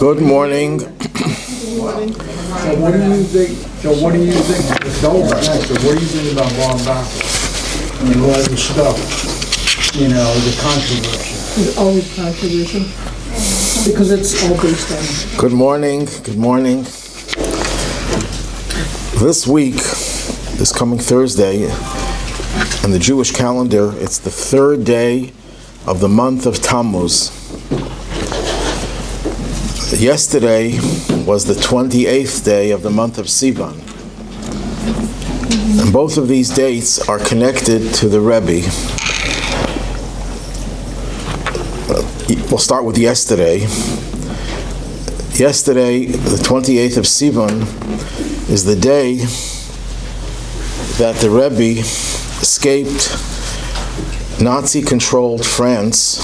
Good morning. So what do you think? It's over now. So what do you think about Bob Bacchus and all the stuff? The controversy. There's always controversy because it's all based on. Good morning. Good morning. This week, this coming Thursday, in the Jewish calendar, it's the third day of the month of Tammuz. Yesterday was the 28th day of the month of Sivan. And both of these dates are connected to the Rebbe. We'll start with yesterday. Yesterday, the 28th of Sivan, is the day that the Rebbe escaped Nazi-controlled France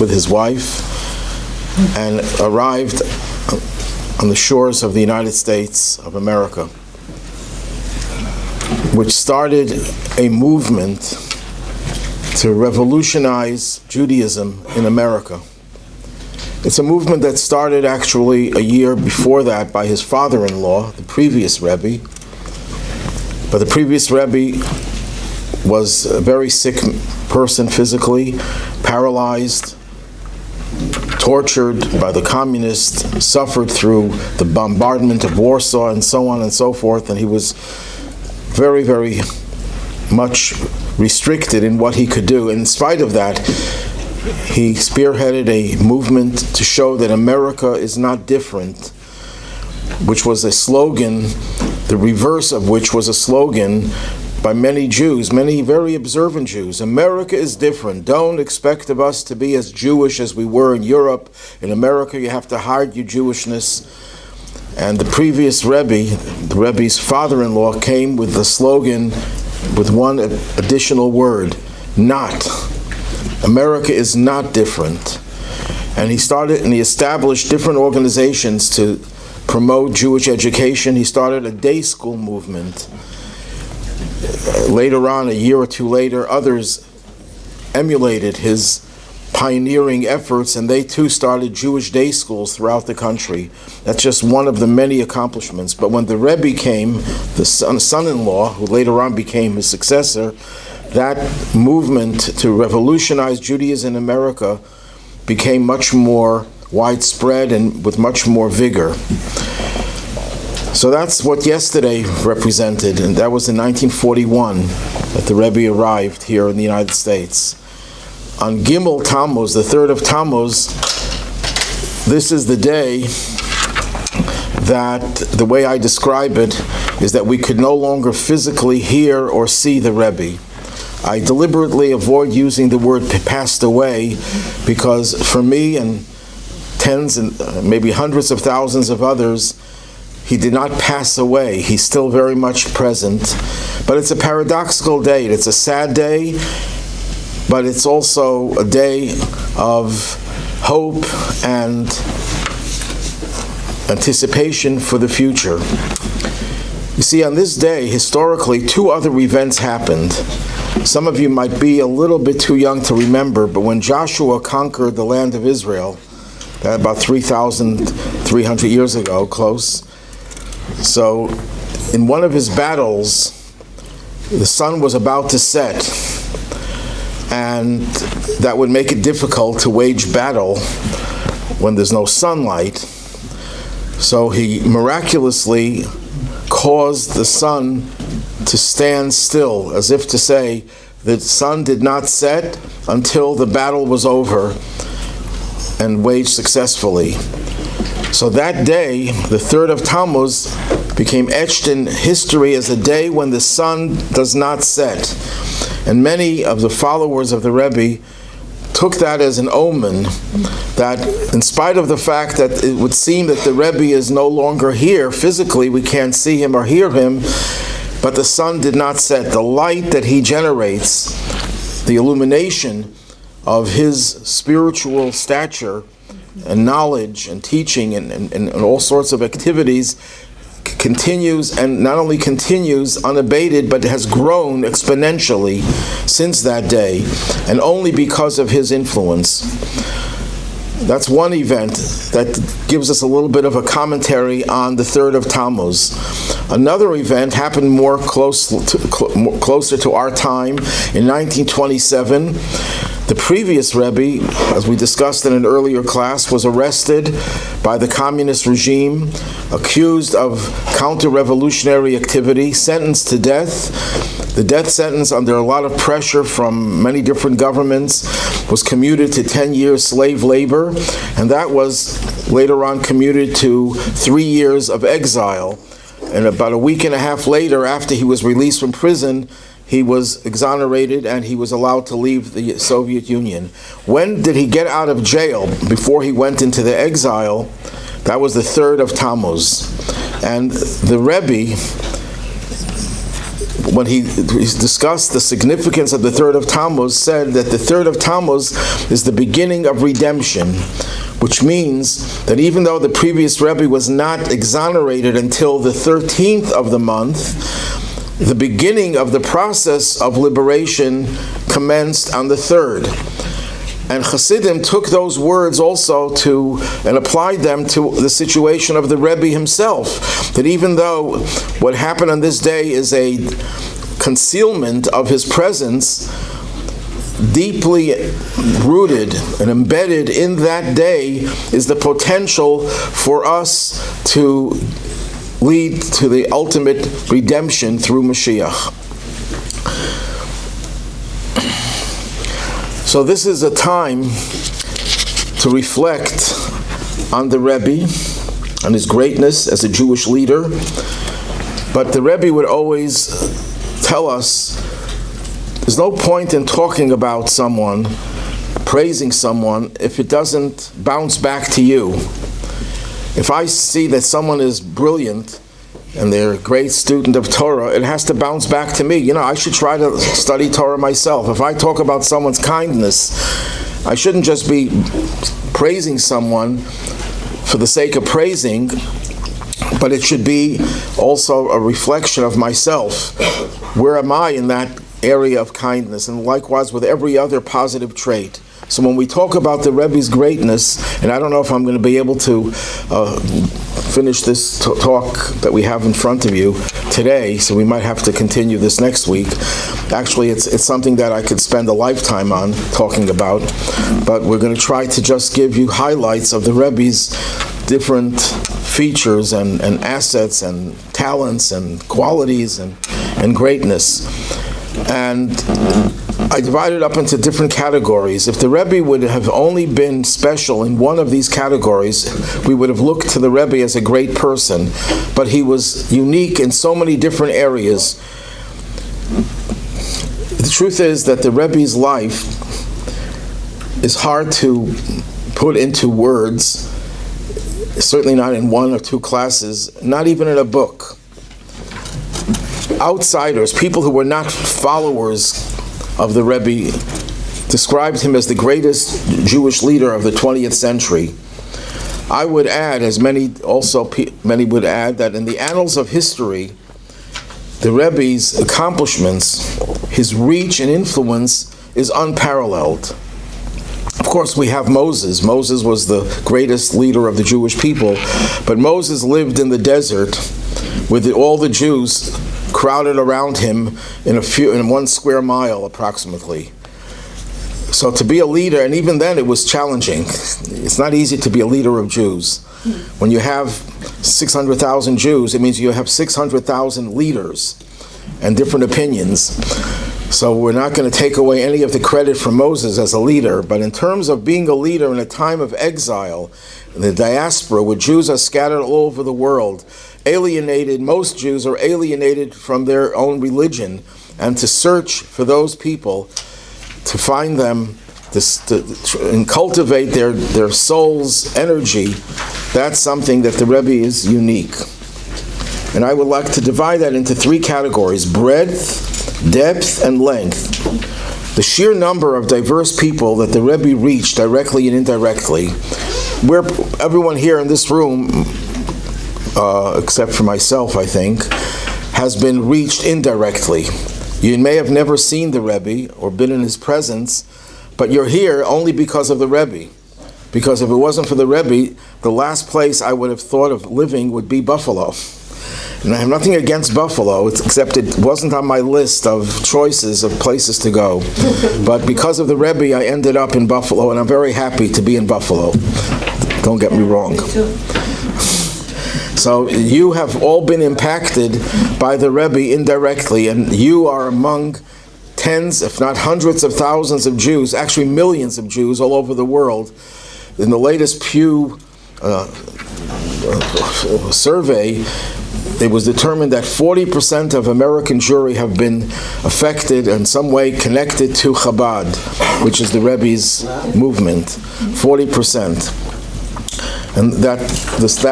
with his wife and arrived on the shores of the United States of America, which started a movement to revolutionize Judaism in America. It's a movement that started actually a year before that by his father-in-law, the previous Rebbe. But the previous Rebbe was a very sick person physically, paralyzed, tortured by the communists, suffered through the bombardment of Warsaw and so on and so forth, and he was very, very much restricted in what he could do. In spite of that, he spearheaded a movement to show that America is not different, which was a slogan, the reverse of which was a slogan by many Jews, many very observant Jews. America is different. Don't expect of us to be as Jewish as we were in Europe. In America, you have to hide your Jewishness. And the previous Rebbe, the Rebbe's father-in-law, came with the slogan with one additional word: not. America is not different. And he established different organizations to promote Jewish education. He started a day school movement. Later on, a year or two later, others emulated his pioneering efforts, and they too started Jewish day schools throughout the country. That's just one of the many accomplishments. But when the Rebbe came, the son-in-law, who later on became his successor, that movement to revolutionize Judaism in America became much more widespread and with much more vigor. So that's what yesterday represented, and that was in 1941 that the Rebbe arrived here in the United States. On Gimmel Tammuz, the 3rd of Tammuz, this is the day that, the way I describe it, is that we could no longer physically hear or see the Rebbe. I deliberately avoid using the word passed away because for me and tens and maybe hundreds of thousands of others, he did not pass away. He's still very much present. But it's a paradoxical day. It's a sad day, but it's also a day of hope and anticipation for the future. You see, on this day, historically, two other events happened. Some of you might be a little bit too young to remember, but when Joshua conquered the land of Israel, about 3,300 years ago, close. So, in one of his battles, the sun was about to set, and that would make it difficult to wage battle when there's no sunlight. So he miraculously caused the sun to stand still, as if to say the sun did not set until the battle was over and waged successfully. So that day, the 3rd of Tammuz, became etched in history as a day when the sun does not set. And many of the followers of the Rebbe took that as an omen that, in spite of the fact that it would seem that the Rebbe is no longer here, physically we can't see him or hear him, but the sun did not set. The light that he generates, the illumination of his spiritual stature and knowledge and teaching and all sorts of activities continues, and not only continues unabated, but has grown exponentially since that day, and only because of his influence. That's one event that gives us a little bit of a commentary on the 3rd of Tammuz. Another event happened more closer to our time in 1927. The previous Rebbe, as we discussed in an earlier class, was arrested by the communist regime, accused of counter-revolutionary activity, sentenced to death. The death sentence, under a lot of pressure from many different governments, was commuted to 10 years slave labor, and that was later on commuted to 3 years of exile. And about a week and a half later, after he was released from prison, he was exonerated and he was allowed to leave the Soviet Union. When did he get out of jail? Before he went into the exile, that was the 3rd of Tammuz. And the Rebbe, when he discussed the significance of the 3rd of Tammuz, said that the 3rd of Tammuz is the beginning of redemption, which means that even though the previous Rebbe was not exonerated until the 13th of the month, the beginning of the process of liberation commenced on the 3rd. And Chassidim took those words also and applied them to the situation of the Rebbe himself. That even though what happened on this day is a concealment of his presence, deeply rooted and embedded in that day is the potential for us to lead to the ultimate redemption through Mashiach. So this is a time to reflect on the Rebbe, on his greatness as a Jewish leader. But the Rebbe would always tell us, there's no point in talking about someone, praising someone, if it doesn't bounce back to you. If I see that someone is brilliant and they're a great student of Torah, it has to bounce back to me. I should try to study Torah myself. If I talk about someone's kindness, I shouldn't just be praising someone for the sake of praising, but it should be also a reflection of myself. Where am I in that area of kindness? And likewise with every other positive trait. So when we talk about the Rebbe's greatness, and I don't know if I'm going to be able to finish this talk that we have in front of you today, so we might have to continue this next week. Actually, it's something that I could spend a lifetime on talking about, but we're going to try to just give you highlights of the Rebbe's different features and assets and talents and qualities and greatness. And I divided up into different categories. If the Rebbe would have only been special in one of these categories, we would have looked to the Rebbe as a great person. But he was unique in so many different areas. The truth is that the Rebbe's life is hard to put into words, certainly not in 1 or 2 classes, not even in a book. Outsiders, people who were not followers of the Rebbe, described him as the greatest Jewish leader of the 20th century. I would add, as many would add, that in the annals of history, the Rebbe's accomplishments, his reach and influence is unparalleled. Of course, we have Moses. Moses was the greatest leader of the Jewish people, but Moses lived in the desert with all the Jews crowded around him in 1 square mile approximately. So to be a leader, and even then it was challenging. It's not easy to be a leader of Jews. When you have 600,000 Jews, it means you have 600,000 leaders and different opinions. So we're not going to take away any of the credit from Moses as a leader, but in terms of being a leader in a time of exile, in the diaspora, where Jews are scattered all over the world, alienated, most Jews are alienated from their own religion, and to search for those people, to find them, and cultivate their soul's energy, that's something that the Rebbe is unique. And I would like to divide that into 3 categories: breadth, depth, and length. The sheer number of diverse people that the Rebbe reached directly and indirectly, where everyone here in this room, except for myself, I think, has been reached indirectly. You may have never seen the Rebbe or been in his presence, but you're here only because of the Rebbe, because if it wasn't for the Rebbe, the last place I would have thought of living would be Buffalo. And I have nothing against Buffalo, except it wasn't on my list of choices of places to go. But because of the Rebbe, I ended up in Buffalo, and I'm very happy to be in Buffalo. Don't get me wrong. So you have all been impacted by the Rebbe indirectly, and you are among tens, if not hundreds of thousands of Jews, actually millions of Jews all over the world. In the latest Pew survey, it was determined that 40% of American Jewry have been affected in some way connected to Chabad, which is the Rebbe's movement. 40%. And that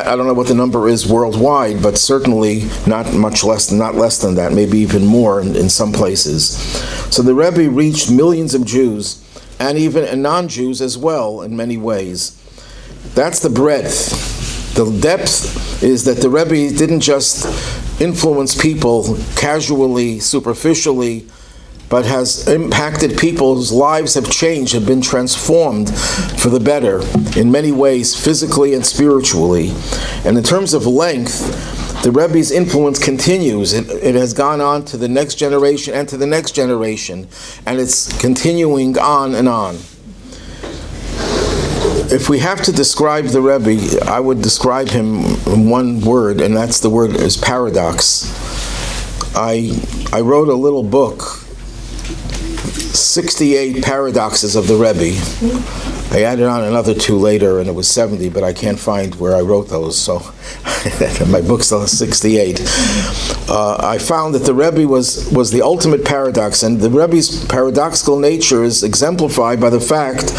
I don't know what the number is worldwide, but certainly not less than that, maybe even more in some places. So the Rebbe reached millions of Jews, and even non-Jews as well in many ways. That's the breadth. The depth is that the Rebbe didn't just influence people casually, superficially, but has impacted people whose lives have changed, have been transformed for the better in many ways, physically and spiritually. And in terms of length, the Rebbe's influence continues. It has gone on to the next generation and to the next generation, and it's continuing on and on. If we have to describe the Rebbe, I would describe him in one word, and that's the word is paradox. I wrote a little book, 68 paradoxes of the Rebbe. I added on another 2 later, and it was 70, but I can't find where I wrote those, so my book still has 68. I found that the Rebbe was the ultimate paradox, and the Rebbe's paradoxical nature is exemplified by the fact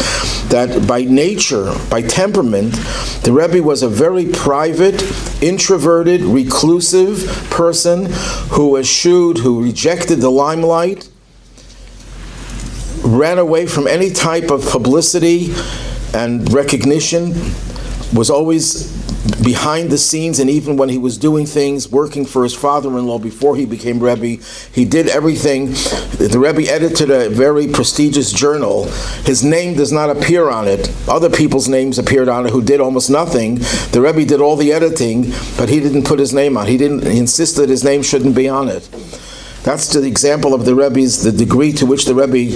that by nature, by temperament, the Rebbe was a very private, introverted, reclusive person who eschewed, who rejected the limelight, ran away from any type of publicity and recognition, was always behind the scenes, and even when he was doing things, working for his father-in-law before he became Rebbe, he did everything. The Rebbe edited a very prestigious journal. His name does not appear on it. Other people's names appeared on it who did almost nothing. The Rebbe did all the editing, but he didn't put his name on it. He insisted his name shouldn't be on it. That's the example of the Rebbe's, the degree to which the Rebbe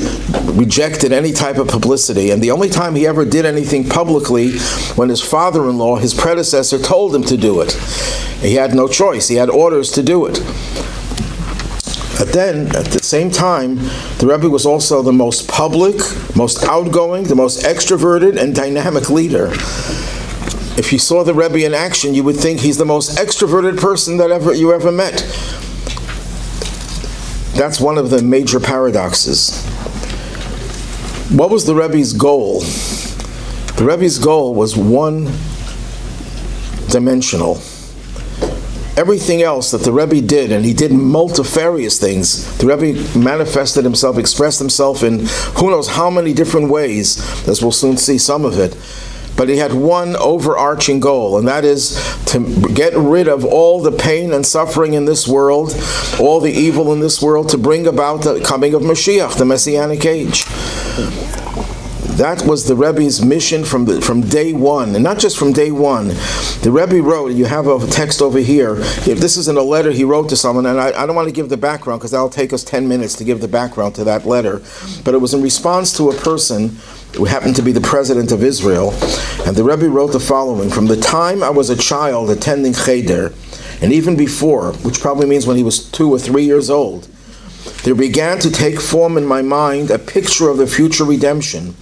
rejected any type of publicity. And the only time he ever did anything publicly, when his father-in-law, his predecessor, told him to do it. He had no choice. He had orders to do it. But then, at the same time, the Rebbe was also the most public, most outgoing, the most extroverted and dynamic leader. If you saw the Rebbe in action, you would think he's the most extroverted person that you ever met. That's one of the major paradoxes. What was the Rebbe's goal? The Rebbe's goal was one-dimensional. Everything else that the Rebbe did, and he did multifarious things, the Rebbe manifested himself, expressed himself in who knows how many different ways, as we'll soon see some of it. But he had one overarching goal, and that is to get rid of all the pain and suffering in this world, all the evil in this world, to bring about the coming of Mashiach, the Messianic age. That was the Rebbe's mission from day one, and not just from day one. The Rebbe wrote, you have a text over here, this is in a letter he wrote to someone, and I don't want to give the background because that'll take us 10 minutes to give the background to that letter, but it was in response to a person who happened to be the president of Israel, and the Rebbe wrote the following: from the time I was a child attending Cheder, and even before, which probably means when he was 2 or 3 years old, there began to take form in my mind a picture of the future redemption,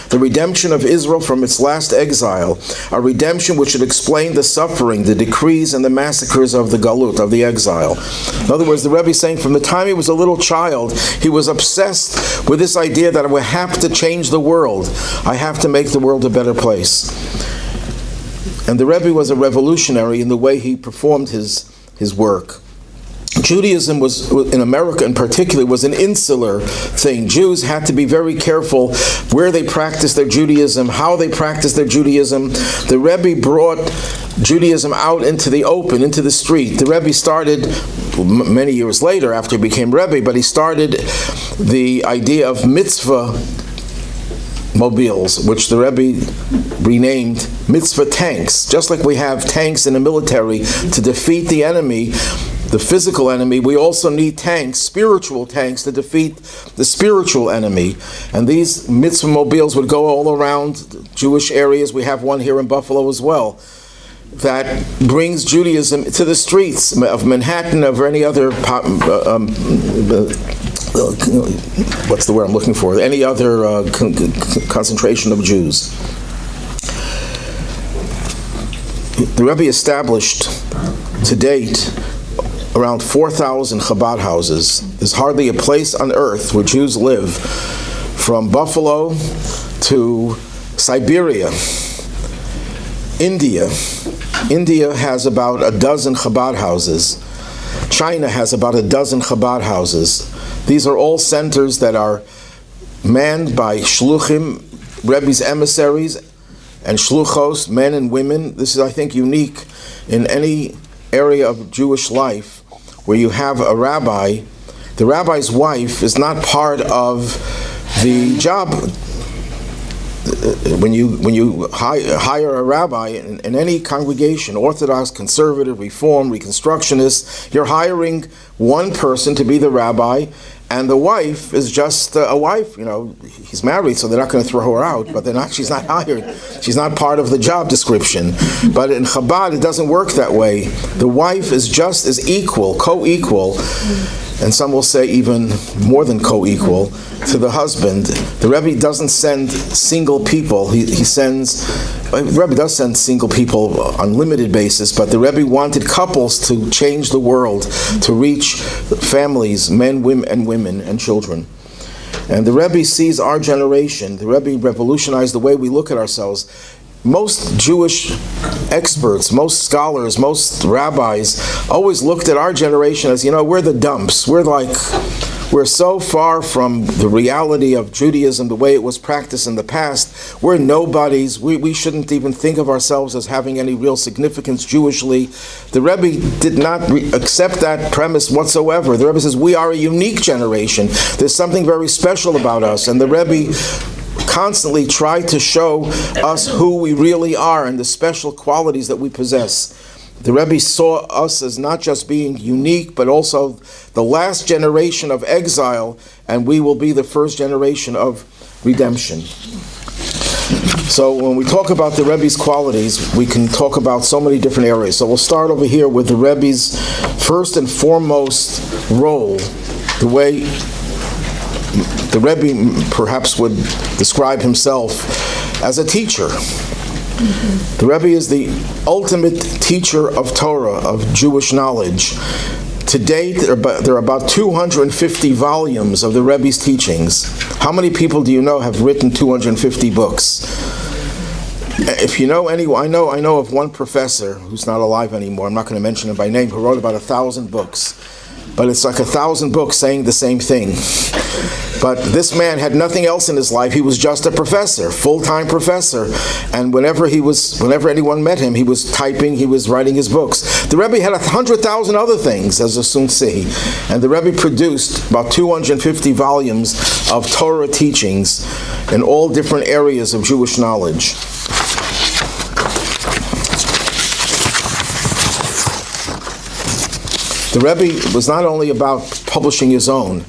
the redemption of Israel from its last exile, a redemption which should explain the suffering, the decrees, and the massacres of the galut, of the exile. In other words, the Rebbe is saying from the time he was a little child, he was obsessed with this idea that I have to change the world. I have to make the world a better place. And the Rebbe was a revolutionary in the way he performed his work. Judaism was, in America in particular, was an insular thing. Jews had to be very careful where they practiced their Judaism, how they practiced their Judaism. The Rebbe brought Judaism out into the open, into the street. The Rebbe started many years later after he became Rebbe, but he started the idea of mitzvah mobiles, which the Rebbe renamed mitzvah tanks. Just like we have tanks in the military to defeat the enemy, the physical enemy, we also need tanks, spiritual tanks, to defeat the spiritual enemy. And these mitzvah mobiles would go all around Jewish areas. We have one here in Buffalo as well, that brings Judaism to the streets of Manhattan, of any other what's the word I'm looking for? Any other concentration of Jews. The Rebbe established to date around 4,000 Chabad houses. There's hardly a place on earth where Jews live, from Buffalo to Siberia. India has about a dozen Chabad houses. China has about a dozen Chabad houses. These are all centers that are manned by shluchim, Rebbe's emissaries, and shluchos, men and women. This is, I think, unique in any area of Jewish life where you have a rabbi. The rabbi's wife is not part of the job. When you hire a rabbi in any congregation, Orthodox, Conservative, Reform, Reconstructionist, you're hiring one person to be the rabbi, and the wife is just a wife. He's married, so they're not going to throw her out, but she's not hired. She's not part of the job description. But in Chabad, it doesn't work that way. The wife is just as equal, co-equal, and some will say even more than co-equal, to the husband. The Rebbe doesn't send single people. The Rebbe does send single people on limited basis, but the Rebbe wanted couples to change the world, to reach families, men, women, and children. And the Rebbe sees our generation. The Rebbe revolutionized the way we look at ourselves. Most Jewish experts, most scholars, most rabbis always looked at our generation as, we're the dumps. We're so far from the reality of Judaism, the way it was practiced in the past. We're nobodies. We shouldn't even think of ourselves as having any real significance Jewishly. The Rebbe did not accept that premise whatsoever. The Rebbe says, we are a unique generation. There's something very special about us. And the Rebbe constantly tried to show us who we really are and the special qualities that we possess. The Rebbe saw us as not just being unique, but also the last generation of exile, and we will be the first generation of redemption. So when we talk about the Rebbe's qualities, we can talk about so many different areas. So we'll start over here with the Rebbe's first and foremost role, the way the Rebbe perhaps would describe himself as a teacher. The Rebbe is the ultimate teacher of Torah, of Jewish knowledge. To date, there are about 250 volumes of the Rebbe's teachings. How many people do you know have written 250 books? If you know anyone, I know of one professor who's not alive anymore, I'm not going to mention him by name, who wrote about 1,000 books. But it's like 1,000 books saying the same thing. But this man had nothing else in his life. He was just a professor, full-time professor. And whenever anyone met him, he was typing, he was writing his books. The Rebbe had 100,000 other things, as you'll soon see. And the Rebbe produced about 250 volumes of Torah teachings in all different areas of Jewish knowledge. The Rebbe was not only about publishing his own,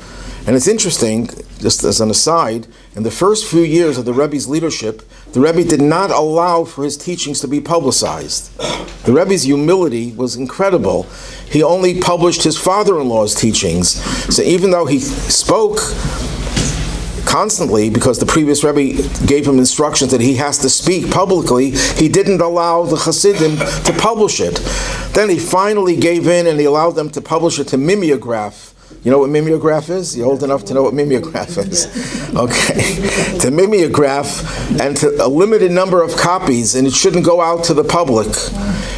and it's interesting, just as an aside, in the first few years of the Rebbe's leadership, the Rebbe did not allow for his teachings to be publicized. The Rebbe's humility was incredible. He only published his father-in-law's teachings. So even though he spoke constantly, because the previous Rebbe gave him instructions that he has to speak publicly, he didn't allow the Chassidim to publish it. Then he finally gave in and he allowed them to publish it to mimeograph. You know what mimeograph is? You're old enough to know what mimeograph is. Okay. To mimeograph and to a limited number of copies, and it shouldn't go out to the public.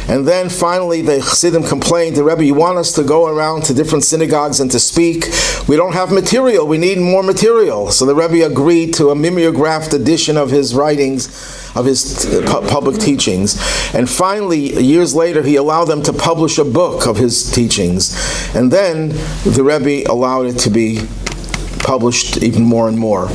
And then finally the Chassidim complained to Rebbe, you want us to go around to different synagogues and to speak? We don't have material, we need more material. So the Rebbe agreed to a mimeographed edition of his writings, of his public teachings. And finally, years later, he allowed them to publish a book of his teachings. And then the Rebbe allowed it to be published even more and more.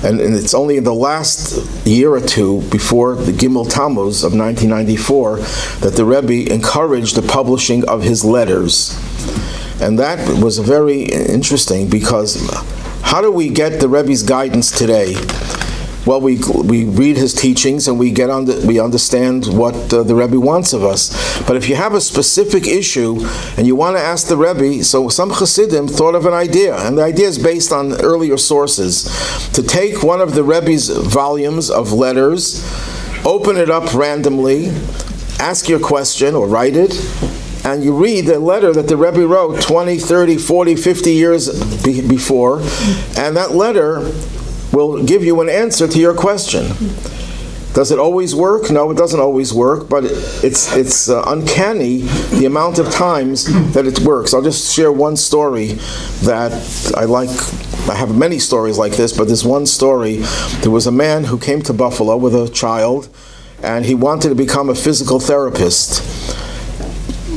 And it's only in the last year or two before the Gimmel Tammuz of 1994 that the Rebbe encouraged the publishing of his letters. And that was very interesting, because how do we get the Rebbe's guidance today? Well, we read his teachings and we understand what the Rebbe wants of us. But if you have a specific issue and you want to ask the Rebbe, so some Chassidim thought of an idea, and the idea is based on earlier sources, to take one of the Rebbe's volumes of letters, open it up randomly, ask your question or write it, and you read the letter that the Rebbe wrote 20, 30, 40, 50 years before, and that letter will give you an answer to your question. Does it always work? No, it doesn't always work, but it's uncanny the amount of times that it works. I'll just share one story that I like. I have many stories like this, but there's one story. There was a man who came to Buffalo with a child, and he wanted to become a physical therapist.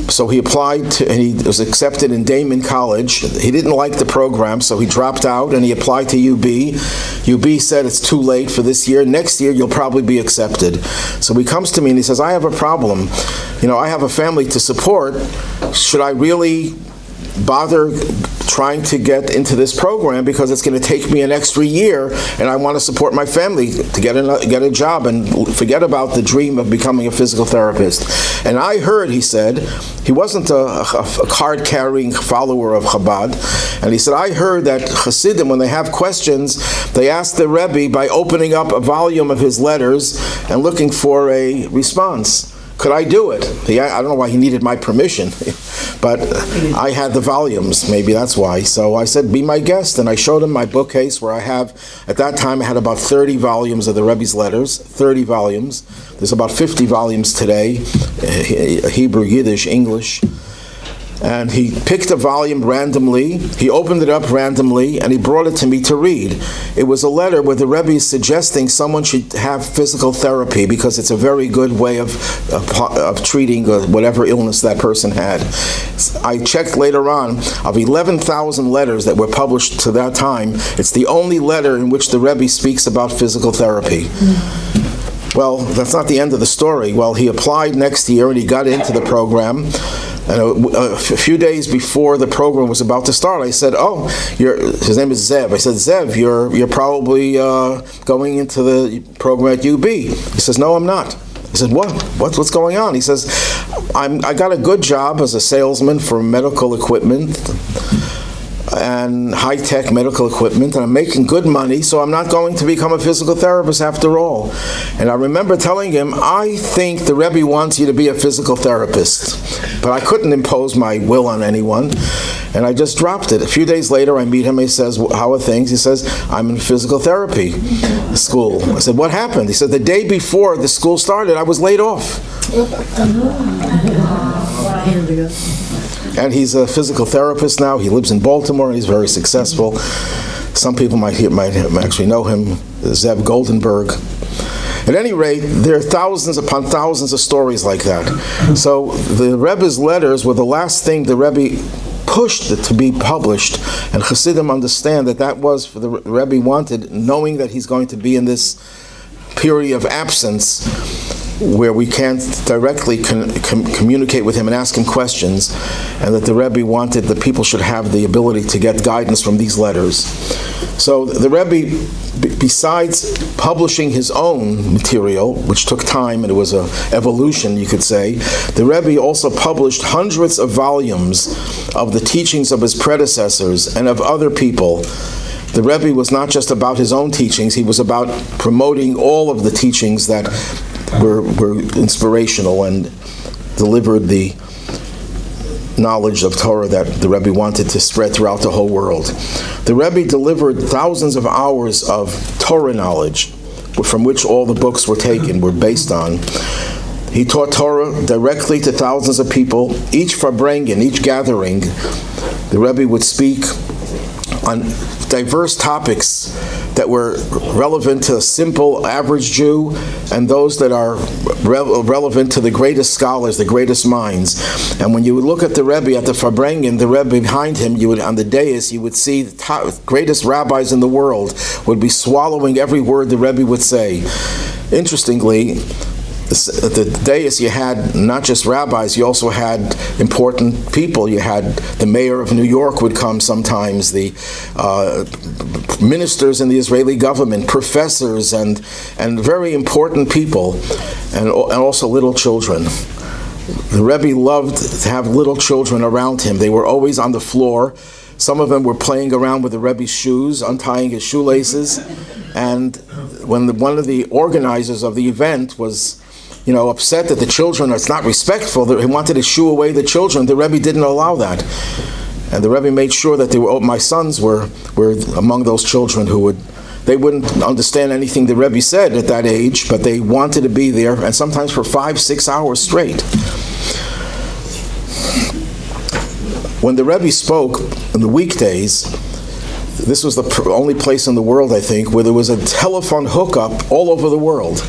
So he applied and he was accepted in Damon College. He didn't like the program, so he dropped out and he applied to UB. UB said, it's too late for this year. Next year, you'll probably be accepted. So he comes to me and he says, I have a problem. I have a family to support. Should I really bother trying to get into this program, because it's going to take me an extra year and I want to support my family to get a job and forget about the dream of becoming a physical therapist. And I heard, he said, he wasn't a card-carrying follower of Chabad, and he said, I heard that Chassidim, when they have questions, they ask the Rebbe by opening up a volume of his letters and looking for a response. Could I do it? I don't know why he needed my permission, but I had the volumes. Maybe that's why. So I said, be my guest. And I showed him my bookcase where I have, at that time I had about 30 volumes of the Rebbe's letters, 30 volumes. There's about 50 volumes today, Hebrew, Yiddish, English. And he picked a volume randomly, he opened it up randomly, and he brought it to me to read. It was a letter where the Rebbe is suggesting someone should have physical therapy because it's a very good way of treating whatever illness that person had. I checked later on, of 11,000 letters that were published to that time, it's the only letter in which the Rebbe speaks about physical therapy. Well, that's not the end of the story. Well, he applied next year and he got into the program. And a few days before the program was about to start, I said, his name is Zev. I said, Zev, you're probably going into the program at UB. He says, no, I'm not. I said, what's going on? He says, I got a good job as a salesman for medical equipment and high-tech medical equipment, and I'm making good money, so I'm not going to become a physical therapist after all. And I remember telling him, I think the Rebbe wants you to be a physical therapist. But I couldn't impose my will on anyone, and I just dropped it. A few days later, I meet him, he says, how are things? He says, I'm in physical therapy school. I said, what happened? He said, the day before the school started, I was laid off. And he's a physical therapist now. He lives in Baltimore, and he's very successful. Some people might actually know him, Zev Goldenberg. At any rate, there are thousands upon thousands of stories like that. So the Rebbe's letters were the last thing the Rebbe pushed to be published, and Chassidim understand that was for the Rebbe wanted, knowing that he's going to be in this period of absence where we can't directly communicate with him and ask him questions, and that the Rebbe wanted that people should have the ability to get guidance from these letters. So the Rebbe, besides publishing his own material, which took time and it was an evolution, you could say, the Rebbe also published hundreds of volumes of the teachings of his predecessors and of other people. The Rebbe was not just about his own teachings, he was about promoting all of the teachings that were inspirational and delivered the knowledge of Torah that the Rebbe wanted to spread throughout the whole world. The Rebbe delivered thousands of hours of Torah knowledge, from which all the books were based on. He taught Torah directly to thousands of people. Each Farbrengen, each gathering, the Rebbe would speak on diverse topics that were relevant to a simple average Jew, and those that are relevant to the greatest scholars, the greatest minds. And when you would look at the Rebbe at the Farbrengen, the Rebbe behind him, you would on the dais, you would see the greatest rabbis in the world would be swallowing every word the Rebbe would say. Interestingly, at the dais you had not just rabbis, you also had important people. You had the mayor of New York would come sometimes, the ministers in the Israeli government, professors, and very important people, and also little children. The Rebbe loved to have little children around him. They were always on the floor. Some of them were playing around with the Rebbe's shoes, untying his shoelaces. And when one of the organizers of the event was upset that the children, it's not respectful, that he wanted to shoo away the children, the Rebbe didn't allow that. And the Rebbe made sure that my sons were among those children they wouldn't understand anything the Rebbe said at that age, but they wanted to be there, and sometimes for 5-6 hours straight. When the Rebbe spoke in the weekdays, this was the only place in the world, I think, where there was a telephone hookup all over the world.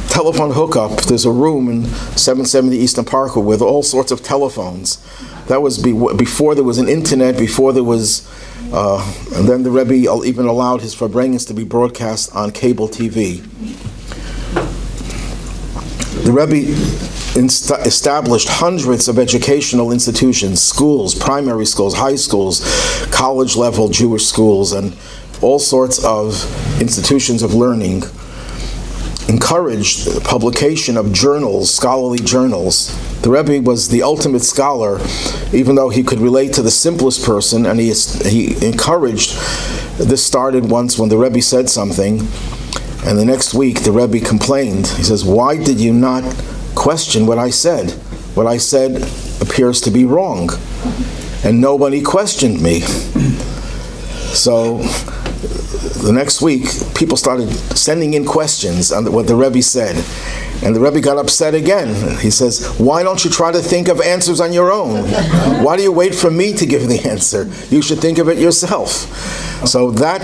Telephone hookup. There's a room in 770 Eastern Parkway with all sorts of telephones. That was before there was an internet, before there was, and then the Rebbe even allowed his Farbrengens to be broadcast on cable TV. The Rebbe established hundreds of educational institutions, schools, primary schools, high schools, college-level Jewish schools, and all sorts of institutions of learning. Encouraged the publication of journals, scholarly journals. The Rebbe was the ultimate scholar, even though he could relate to the simplest person, and he encouraged. This started once when the Rebbe said something, and the next week the Rebbe complained. He says, "Why did you not question what I said? What I said appears to be wrong, and nobody questioned me." So the next week, people started sending in questions on what the Rebbe said. And the Rebbe got upset again. He says, "Why don't you try to think of answers on your own? Why do you wait for me to give the answer? You should think of it yourself." So that,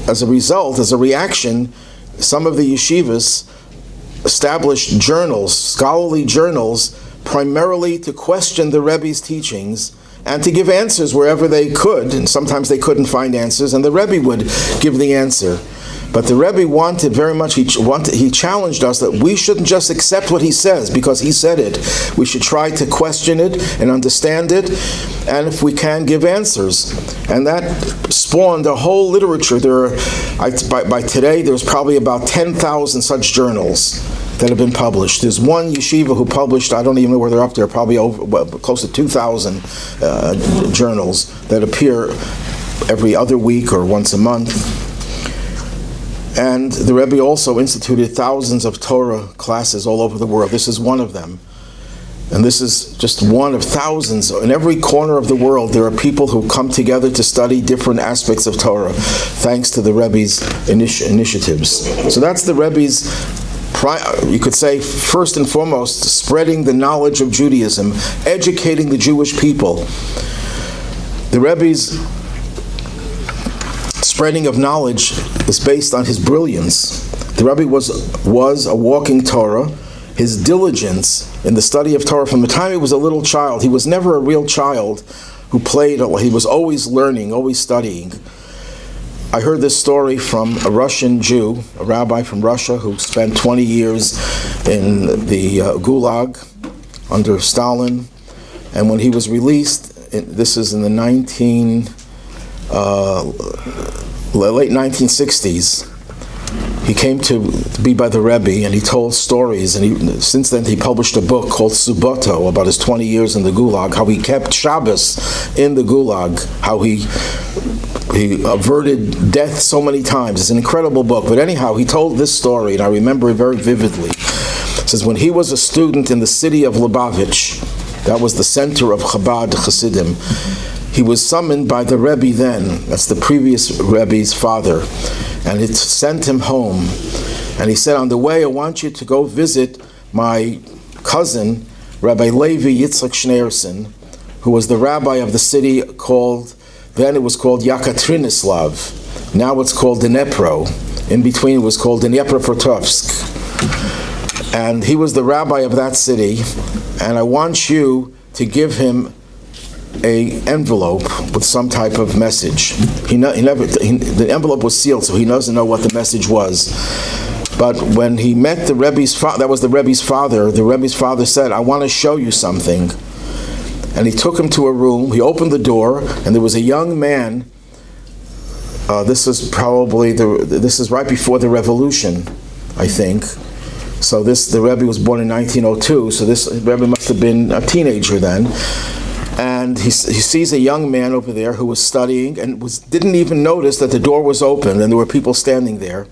as a result, as a reaction, some of the yeshivas established journals, scholarly journals, primarily to question the Rebbe's teachings and to give answers wherever they could, and sometimes they couldn't find answers, and the Rebbe would give the answer. But the Rebbe wanted very much, he challenged us that we shouldn't just accept what he says because he said it. We should try to question it and understand it, and if we can, give answers. And that spawned a whole literature. By today, there's probably about 10,000 such journals that have been published. There's one yeshiva who published, I don't even know where they're up there, probably close to 2,000 journals that appear every other week or once a month. And the Rebbe also instituted thousands of Torah classes all over the world. This is one of them. And this is just one of thousands. In every corner of the world, there are people who come together to study different aspects of Torah, thanks to the Rebbe's initiatives. So that's the Rebbe's, you could say, first and foremost, spreading the knowledge of Judaism, educating the Jewish people. The Rebbe's spreading of knowledge is based on his brilliance. The Rebbe was a walking Torah. His diligence in the study of Torah from the time he was a little child, he was never a real child who played, he was always learning, always studying. I heard this story from a Russian Jew, a rabbi from Russia who spent 20 years in the Gulag under Stalin, and when he was released, this is in the late 1960s, he came to be by the Rebbe, and he told stories, and since then he published a book called Suboto about his 20 years in the Gulag, how he kept Shabbos in the Gulag, how he averted death so many times. It's an incredible book. But anyhow, he told this story, and I remember it very vividly. It says, when he was a student in the city of Lubavitch, that was the center of Chabad Chassidim, he was summoned by the Rebbe then, that's the previous Rebbe's father, and it sent him home. And he said, on the way, I want you to go visit my cousin, Rabbi Levi Yitzchak Schneerson, who was the rabbi of the city then it was called Yekaterinoslav. Now it's called Dnepro. In between it was called Dnepropetrovsk. And he was the rabbi of that city, and I want you to give him an envelope with some type of message. The envelope was sealed, so he doesn't know what the message was. But when he met the Rebbe's father, that was the Rebbe's father said, I want to show you something. And he took him to a room, he opened the door, and there was a young man. This is right before the revolution, I think. So the Rebbe was born in 1902, so this Rebbe must have been a teenager then. And he sees a young man over there who was studying and didn't even notice that the door was open and there were people standing there.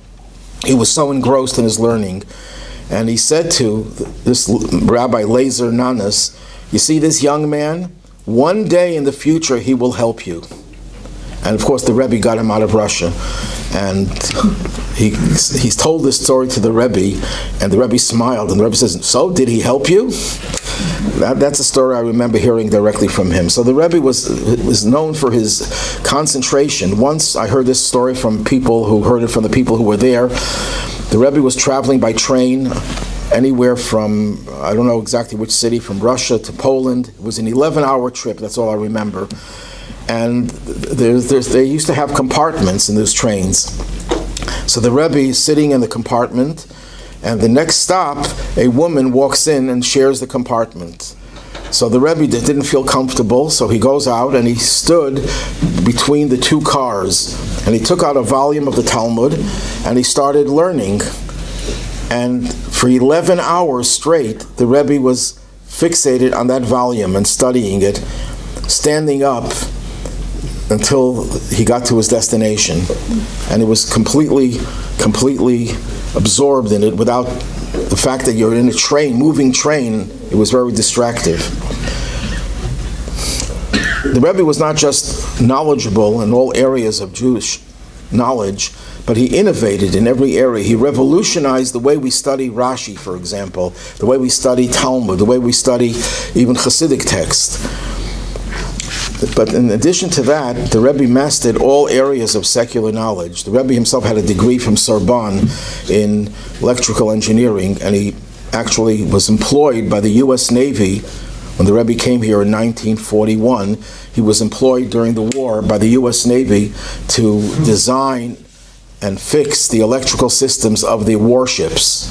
He was so engrossed in his learning. And he said to this Rabbi Lazer Nanas, you see this young man? One day in the future he will help you. And of course the Rebbe got him out of Russia. And he's told this story to the Rebbe, and the Rebbe smiled, and the Rebbe says, so did he help you? That's a story I remember hearing directly from him. So the Rebbe was known for his concentration. Once I heard this story from people who heard it from the people who were there. The Rebbe was traveling by train anywhere from, I don't know exactly which city, from Russia to Poland. It was an 11-hour trip, that's all I remember. And they used to have compartments in those trains. So the Rebbe is sitting in the compartment, and the next stop, a woman walks in and shares the compartment. So the Rebbe didn't feel comfortable, so he goes out and he stood between the two cars. And he took out a volume of the Talmud, and he started learning. And for 11 hours straight, the Rebbe was fixated on that volume and studying it, standing up until he got to his destination. And it was completely absorbed in it. Without the fact that you're in a train, moving train, it was very distractive. The Rebbe was not just knowledgeable in all areas of Jewish knowledge, but he innovated in every area. He revolutionized the way we study Rashi, for example, the way we study Talmud, the way we study even Chassidic text. But in addition to that, the Rebbe mastered all areas of secular knowledge. The Rebbe himself had a degree from Sorbonne in electrical engineering, and he actually was employed by the U.S. Navy. When the Rebbe came here in 1941, he was employed during the war by the U.S. Navy to design and fix the electrical systems of the warships.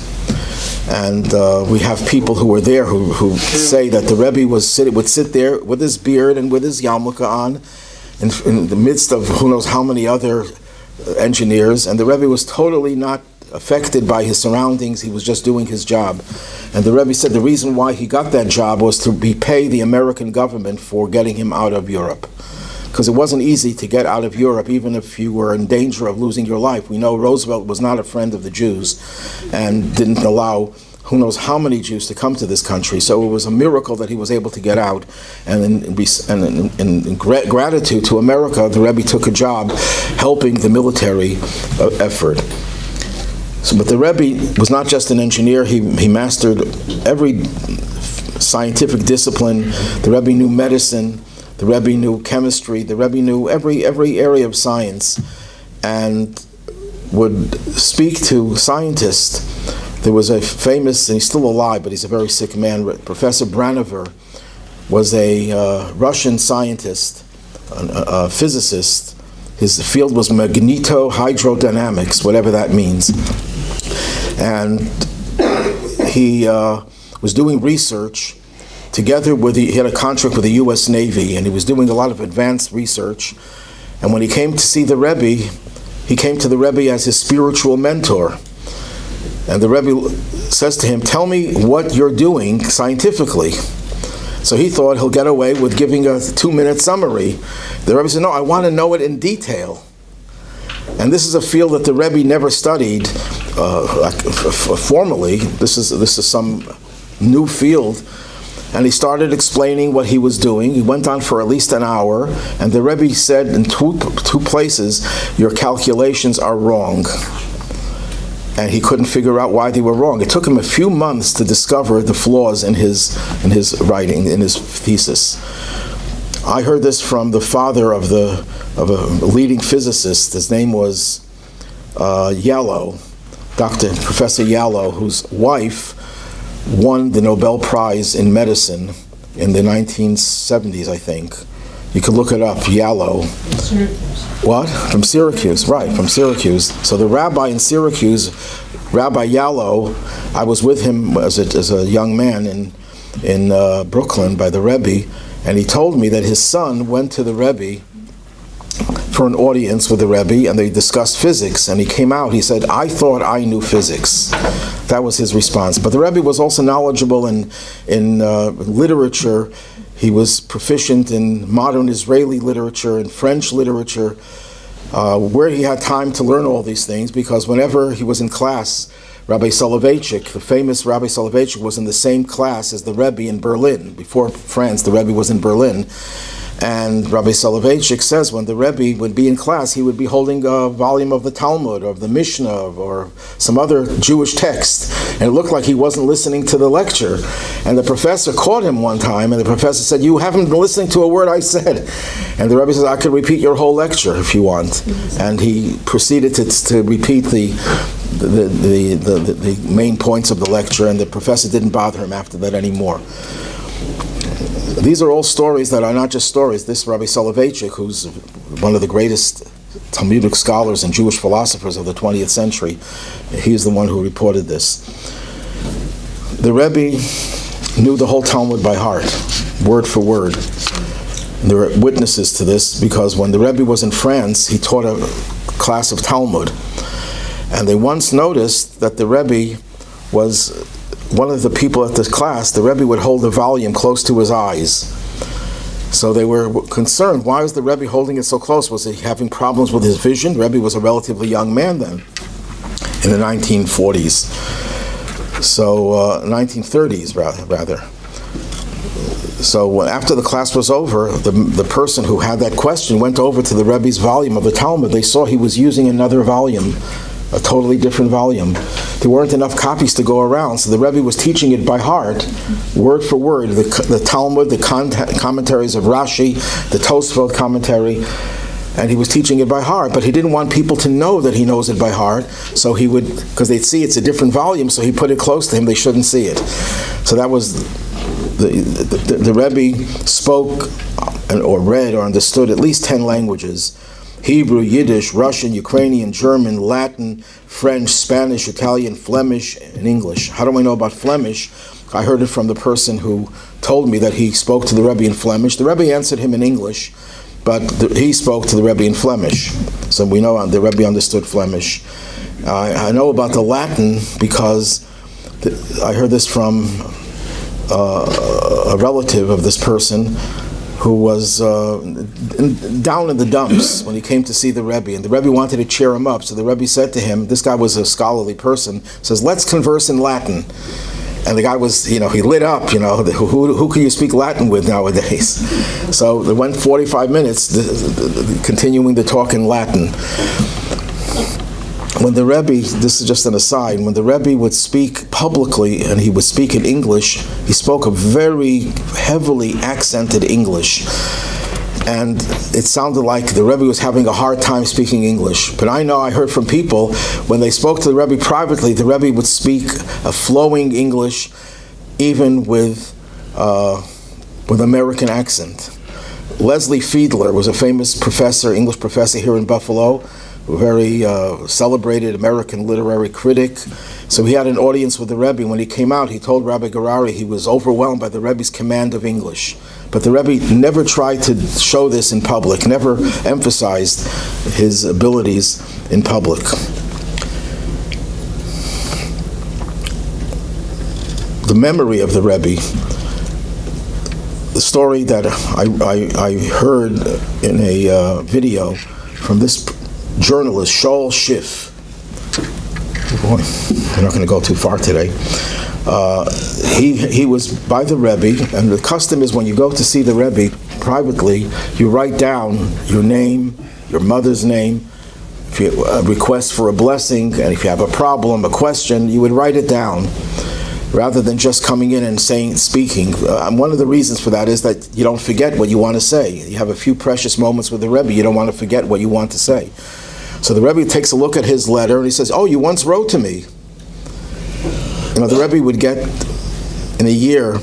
And we have people who were there who say that the Rebbe would sit there with his beard and with his yarmulke on in the midst of who knows how many other engineers, and the Rebbe was totally not affected by his surroundings. He was just doing his job. And the Rebbe said the reason why he got that job was to repay the American government for getting him out of Europe. Because it wasn't easy to get out of Europe, even if you were in danger of losing your life. We know Roosevelt was not a friend of the Jews and didn't allow who knows how many Jews to come to this country. So it was a miracle that he was able to get out. And in gratitude to America, the Rebbe took a job helping the military effort. But the Rebbe was not just an engineer. He mastered every scientific discipline. The Rebbe knew medicine. The Rebbe knew chemistry. The Rebbe knew every area of science, and would speak to scientists. There was a famous, and he's still alive, but he's a very sick man, Professor Branover was a Russian scientist, a physicist. His field was magnetohydrodynamics, whatever that means. And he was doing research together with, he had a contract with the U.S. Navy, and he was doing a lot of advanced research. And when he came to see the Rebbe, he came to the Rebbe as his spiritual mentor. And the Rebbe says to him, tell me what you're doing scientifically. So he thought he'll get away with giving a 2-minute summary. The Rebbe said, no, I want to know it in detail. And this is a field that the Rebbe never studied formally. This is some new field. And he started explaining what he was doing. He went on for at least an hour, and the Rebbe said in two places, your calculations are wrong. And he couldn't figure out why they were wrong. It took him a few months to discover the flaws in his writing, in his thesis. I heard this from the father of a leading physicist. His name was Yellow, Professor Yellow, whose wife won the Nobel Prize in medicine in the 1970s, I think. You can look it up, Yellow. What? From Syracuse, right, from Syracuse. So the rabbi in Syracuse, Rabbi Yellow, I was with him as a young man in Brooklyn by the Rebbe, and he told me that his son went to the Rebbe for an audience with the Rebbe, and they discussed physics, and he came out, he said, I thought I knew physics. That was his response. But the Rebbe was also knowledgeable in literature. He was proficient in modern Israeli literature and French literature, where he had time to learn all these things, because whenever he was in class, Rabbi Soloveitchik, the famous Rabbi Soloveitchik, was in the same class as the Rebbe in Berlin. Before France, the Rebbe was in Berlin. And Rabbi Soloveitchik says when the Rebbe would be in class, he would be holding a volume of the Talmud, or of the Mishnah, or some other Jewish text. And it looked like he wasn't listening to the lecture. And the professor caught him one time, and the professor said, you haven't been listening to a word I said. And the Rebbe says, I could repeat your whole lecture if you want. And he proceeded to repeat the main points of the lecture, and the professor didn't bother him after that anymore. These are all stories that are not just stories. This Rabbi Soloveitchik, who's one of the greatest Talmudic scholars and Jewish philosophers of the 20th century, he's the one who reported this. The Rebbe knew the whole Talmud by heart, word for word. There are witnesses to this, because when the Rebbe was in France, he taught a class of Talmud. And they once noticed that the Rebbe was one of the people at this class. The Rebbe would hold the volume close to his eyes. So they were concerned. Why was the Rebbe holding it so close? Was he having problems with his vision? The Rebbe was a relatively young man then, in the 1940s. So, 1930s rather. So after the class was over, the person who had that question went over to the Rebbe's volume of the Talmud. They saw he was using another volume, a totally different volume. There weren't enough copies to go around, so the Rebbe was teaching it by heart, word for word, the Talmud, the commentaries of Rashi, the Tosfot commentary, and he was teaching it by heart, but he didn't want people to know that he knows it by heart, so he would, because they'd see it's a different volume, so he put it close to him, they shouldn't see it. So that was, the Rebbe spoke, or read, or understood at least 10 languages. Hebrew, Yiddish, Russian, Ukrainian, German, Latin, French, Spanish, Italian, Flemish, and English. How do I know about Flemish? I heard it from the person who told me that he spoke to the Rebbe in Flemish. The Rebbe answered him in English, but he spoke to the Rebbe in Flemish. So we know the Rebbe understood Flemish. I know about the Latin because I heard this from a relative of this person who was down in the dumps when he came to see the Rebbe, and the Rebbe wanted to cheer him up. So the Rebbe said to him, this guy was a scholarly person, says, let's converse in Latin. And the guy was, he lit up, who can you speak Latin with nowadays? So they went 45 minutes continuing to talk in Latin. When the Rebbe, this is just an aside, when the Rebbe would speak publicly and he would speak in English, he spoke a very heavily accented English. And it sounded like the Rebbe was having a hard time speaking English. But I heard from people, when they spoke to the Rebbe privately, the Rebbe would speak a flowing English, even with American accent. Leslie Fiedler was a famous professor, English professor here in Buffalo, a very celebrated American literary critic. So he had an audience with the Rebbe. When he came out, he told Rabbi Garari he was overwhelmed by the Rebbe's command of English. But the Rebbe never tried to show this in public, never emphasized his abilities in public. The memory of the Rebbe, the story that I heard in a video from this journalist, Shaul Schiff. Boy, we're not going to go too far today. He was by the Rebbe, and the custom is when you go to see the Rebbe privately, you write down your name, your mother's name, if you request for a blessing, and if you have a problem, a question, you would write it down. rather than just coming in and speaking. One of the reasons for that is that you don't forget what you want to say. You have a few precious moments with the Rebbe. You don't want to forget what you want to say. So the Rebbe takes a look at his letter and he says, "Oh, you once wrote to me." The Rebbe would get in a year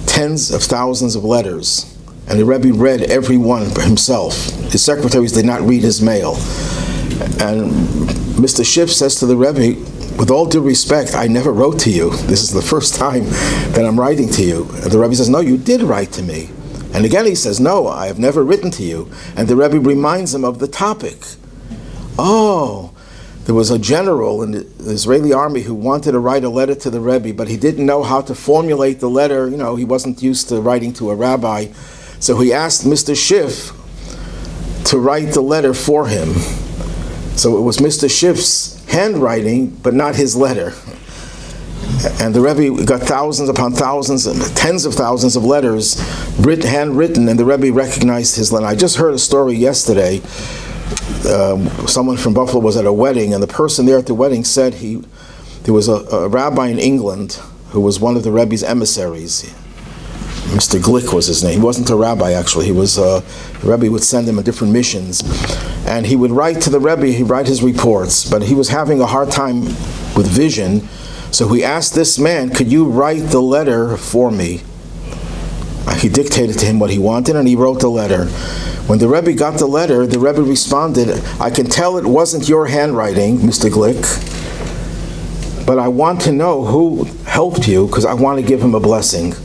tens of thousands of letters, and the Rebbe read every one himself. His secretaries did not read his mail. And Mr. Schiff says to the Rebbe, "With all due respect, I never wrote to you. This is the first time that I'm writing to you." And the Rebbe says, "No, you did write to me." And again he says, "No, I have never written to you." And the Rebbe reminds him of the topic. Oh, there was a general in the Israeli army who wanted to write a letter to the Rebbe, but he didn't know how to formulate the letter. He wasn't used to writing to a rabbi. So he asked Mr. Schiff to write the letter for him. So it was Mr. Schiff's handwriting, but not his letter. And the Rebbe got thousands upon thousands, and tens of thousands of letters, handwritten, and the Rebbe recognized his letter. I just heard a story yesterday. Someone from Buffalo was at a wedding, and the person there at the wedding said there was a rabbi in England who was one of the Rebbe's emissaries. Mr. Glick was his name. He wasn't a rabbi, actually. He was the Rebbe would send him on different missions, and he would write to the Rebbe. He'd write his reports, but he was having a hard time with vision, so he asked this man, "Could you write the letter for me?" He dictated to him what he wanted, and he wrote the letter. When the Rebbe got the letter, the Rebbe responded, "I can tell it wasn't your handwriting, Mr. Glick, but I want to know who helped you because I want to give him a blessing."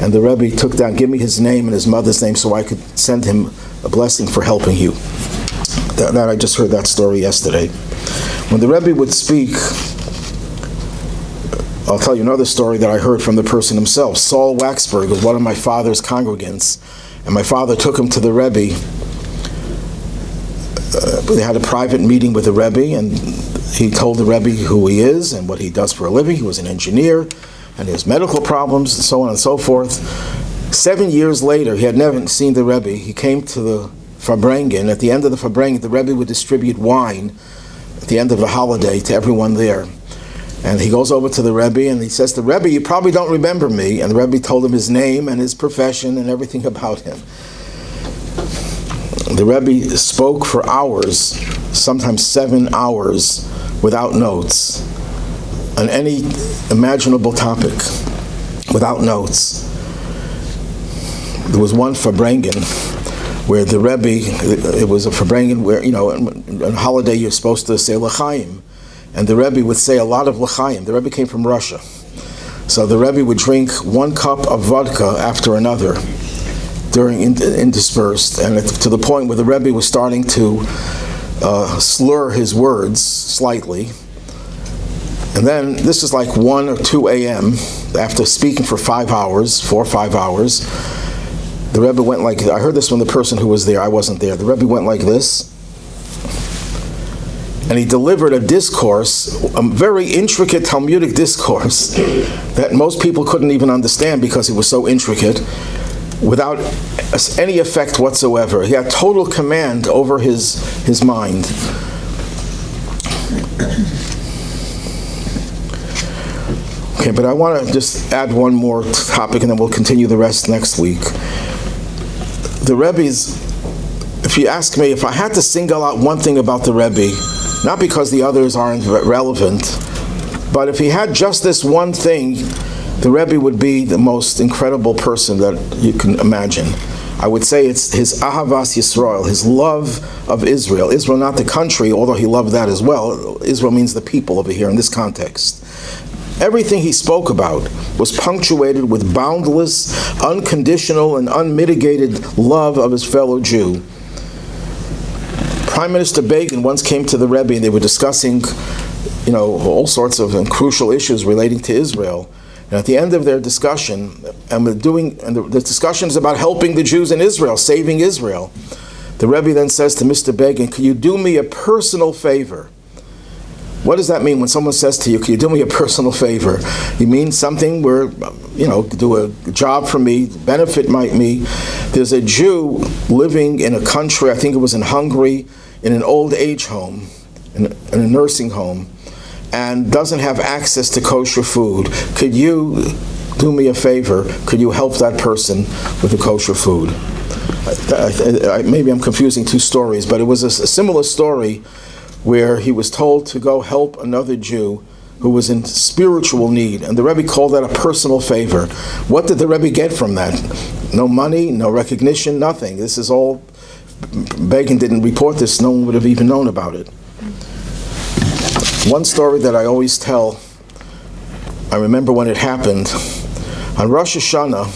And the Rebbe took down, "Give me his name and his mother's name so I could send him a blessing for helping you." I just heard that story yesterday. When the Rebbe would speak, I'll tell you another story that I heard from the person himself. Saul Waxberg was one of my father's congregants, and my father took him to the Rebbe. They had a private meeting with the Rebbe, and he told the Rebbe who he is and what he does for a living. He was an engineer, and he has medical problems, and so on and so forth. 7 years later, he had never seen the Rebbe. He came to the Farbrengen. At the end of the Farbrengen, the Rebbe would distribute wine at the end of the holiday to everyone there. And he goes over to the Rebbe and he says to the Rebbe, "You probably don't remember me." And the Rebbe told him his name and his profession and everything about him. The Rebbe spoke for hours, sometimes 7 hours, without notes, on any imaginable topic, without notes. There was one Farbrengen where the Rebbe, it was a Farbrengen where, on holiday you're supposed to say L'chaim. And the Rebbe would say a lot of l'chaim. The Rebbe came from Russia. So the Rebbe would drink 1 cup of vodka after another during interspersed, and to the point where the Rebbe was starting to slur his words slightly. And then, this is like 1 or 2 a.m., after speaking for 5 hours, 4 or 5 hours, the Rebbe went like, I heard this from the person who was there, I wasn't there. The Rebbe went like this, and he delivered a discourse, a very intricate Talmudic discourse that most people couldn't even understand because it was so intricate, without any effect whatsoever. He had total command over his mind. Okay, but I want to just add one more topic and then we'll continue the rest next week. The Rebbe's, if you ask me, if I had to single out one thing about the Rebbe, not because the others aren't relevant, but if he had just this one thing, the Rebbe would be the most incredible person that you can imagine. I would say it's his Ahavat Yisrael, his love of Israel. Israel, not the country, although he loved that as well. Israel means the people over here in this context. Everything he spoke about was punctuated with boundless, unconditional, and unmitigated love of his fellow Jew. Prime Minister Begin once came to the Rebbe and they were discussing, all sorts of crucial issues relating to Israel. And at the end of their discussion, the discussion is about helping the Jews in Israel, saving Israel. The Rebbe then says to Mr. Begin, "Can you do me a personal favor?" What does that mean when someone says to you, "Can you do me a personal favor?" He means something where, do a job for me, benefit me. There's a Jew living in a country, I think it was in Hungary, in an old age home, in a nursing home. and doesn't have access to kosher food. Could you do me a favor? Could you help that person with the kosher food? Maybe I'm confusing two stories, but it was a similar story where he was told to go help another Jew who was in spiritual need, and the Rebbe called that a personal favor. What did the Rebbe get from that? No money, no recognition, nothing. This is all, Begin didn't report this, no one would have even known about it. One story that I always tell, I remember when it happened, on Rosh Hashanah,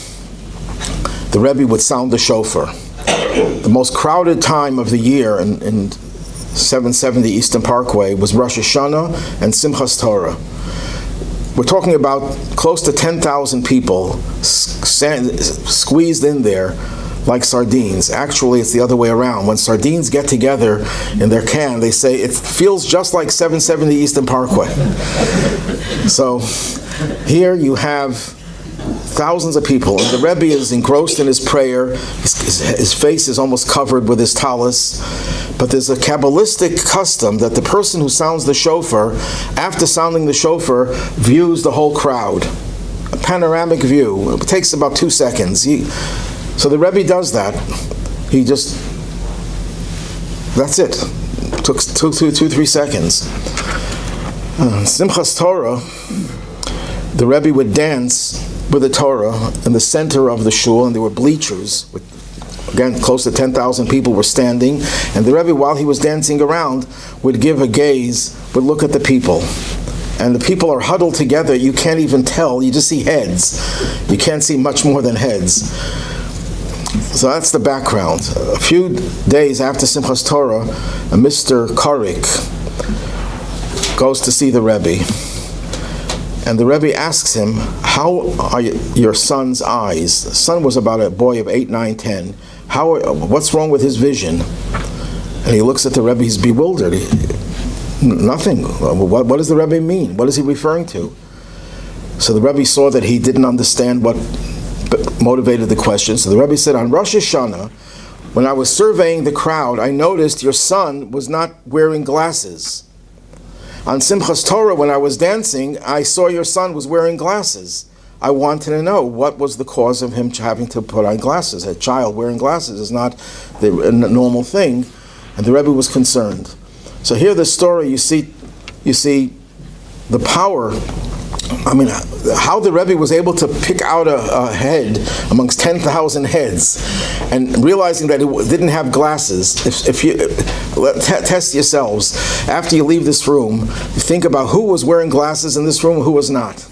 the Rebbe would sound the shofar. The most crowded time of the year in 770 Eastern Parkway was Rosh Hashanah and Simchas Torah. We're talking about close to 10,000 people squeezed in there like sardines. Actually, it's the other way around. When sardines get together in their can, they say it feels just like 770 Eastern Parkway. So here you have thousands of people, and the Rebbe is engrossed in his prayer. His face is almost covered with his tallis. But there's a Kabbalistic custom that the person who sounds the shofar, after sounding the shofar, views the whole crowd. A panoramic view. It takes about 2 seconds. So the Rebbe does that. That's it. It took 2-3 seconds. Simchas Torah, the Rebbe would dance with the Torah in the center of the shul, and there were bleachers. Again, close to 10,000 people were standing, and the Rebbe, while he was dancing around, would give a gaze, would look at the people. And the people are huddled together, you can't even tell, you just see heads. You can't see much more than heads. So that's the background. A few days after Simchas Torah, a Mr. Karik goes to see the Rebbe. And the Rebbe asks him, how are your son's eyes? The son was about a boy of 8, 9, 10. What's wrong with his vision? And he looks at the Rebbe, he's bewildered. Nothing. What does the Rebbe mean? What is he referring to? So the Rebbe saw that he didn't understand what motivated the question. So the Rebbe said, on Rosh Hashanah, when I was surveying the crowd, I noticed your son was not wearing glasses. On Simchas Torah, when I was dancing, I saw your son was wearing glasses. I wanted to know what was the cause of him having to put on glasses. A child wearing glasses is not the normal thing, and the Rebbe was concerned. So here, the story, you see the power. I mean, how the Rebbe was able to pick out a head amongst 10,000 heads, and realizing that he didn't have glasses. If you test yourselves after you leave this room, think about who was wearing glasses in this room and who was not.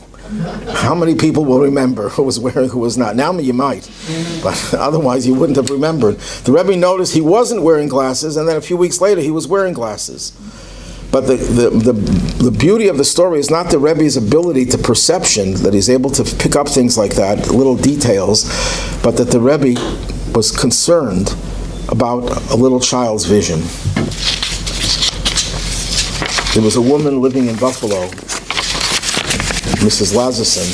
How many people will remember who was wearing, who was not? Now you might, but otherwise you wouldn't have remembered. The Rebbe noticed he wasn't wearing glasses, and then a few weeks later he was wearing glasses. But the beauty of the story is not the Rebbe's ability to perception, that he's able to pick up things like that, little details, but that the Rebbe was concerned about a little child's vision. There was a woman living in Buffalo, Mrs. Lazarson,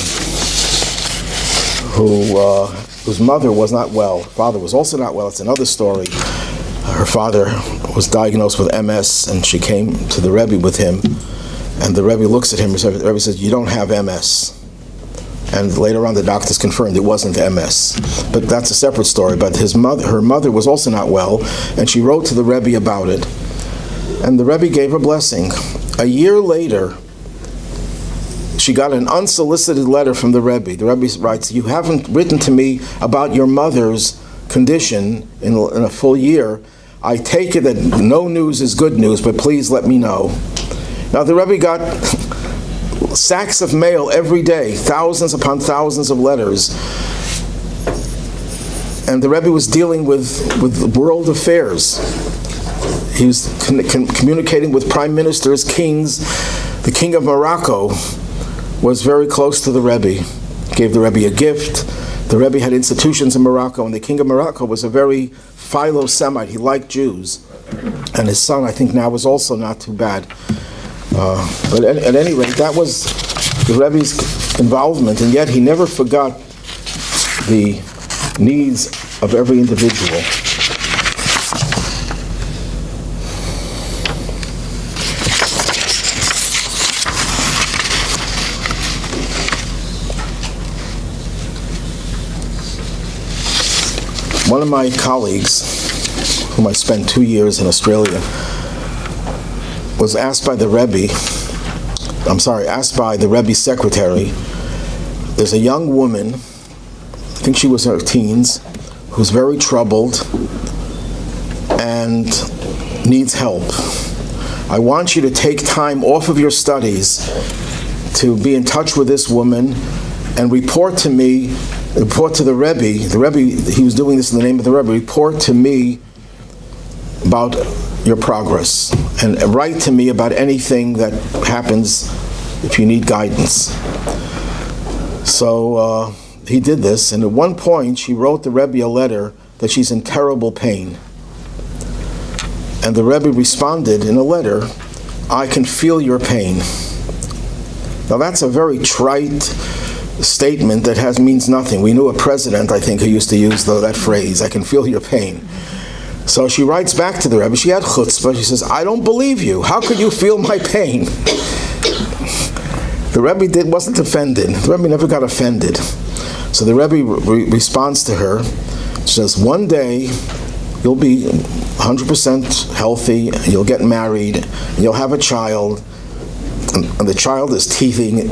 whose mother was not well. Father was also not well. It's another story. Her father was diagnosed with MS, and she came to the Rebbe with him, and the Rebbe looks at him, and the Rebbe says, you don't have MS. And later on the doctors confirmed it wasn't MS. But that's a separate story. But her mother was also not well, and she wrote to the Rebbe about it. And the Rebbe gave her blessing. A year later, she got an unsolicited letter from the Rebbe. The Rebbe writes, you haven't written to me about your mother's condition in a full year. I take it that no news is good news, but please let me know. Now the Rebbe got sacks of mail every day, thousands upon thousands of letters. And the Rebbe was dealing with world affairs. He was communicating with prime ministers, kings. The king of Morocco was very close to the Rebbe, gave the Rebbe a gift. The Rebbe had institutions in Morocco, and the king of Morocco was a very philo-Semite. He liked Jews. And his son, I think now, was also not too bad. But at any rate, that was the Rebbe's involvement, and yet he never forgot the needs of every individual. One of my colleagues, whom I spent 2 years in Australia, was asked by the Rebbe's secretary. There's a young woman, I think she was in her teens, who's very troubled and needs help. I want you to take time off of your studies to be in touch with this woman and report to the Rebbe. The Rebbe, he was doing this in the name of the Rebbe, report to me about your progress and write to me about anything that happens if you need guidance. So he did this, and at one point she wrote the Rebbe a letter that she's in terrible pain. And the Rebbe responded in a letter, "I can feel your pain." Now that's a very trite statement that means nothing. We knew a president, I think, who used to use that phrase, "I can feel your pain." So she writes back to the Rebbe. She had chutzpah. She says, "I don't believe you. How could you feel my pain?" The Rebbe wasn't offended. The Rebbe never got offended. So the Rebbe responds to her, says, "One day you'll be 100% healthy, and you'll get married, and you'll have a child, and the child is teething,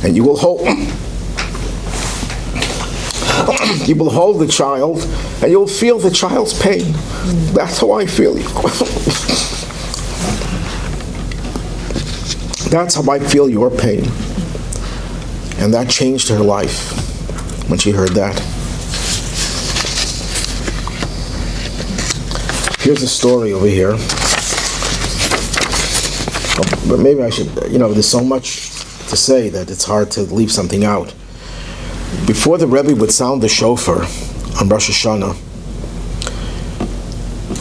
and you will hold the child, and you'll feel the child's pain. That's how I feel you. That's how I feel your pain." And that changed her life when she heard that. Here's a story over here. But maybe I should, there's so much to say that it's hard to leave something out. Before the Rebbe would sound the shofar on Rosh Hashanah,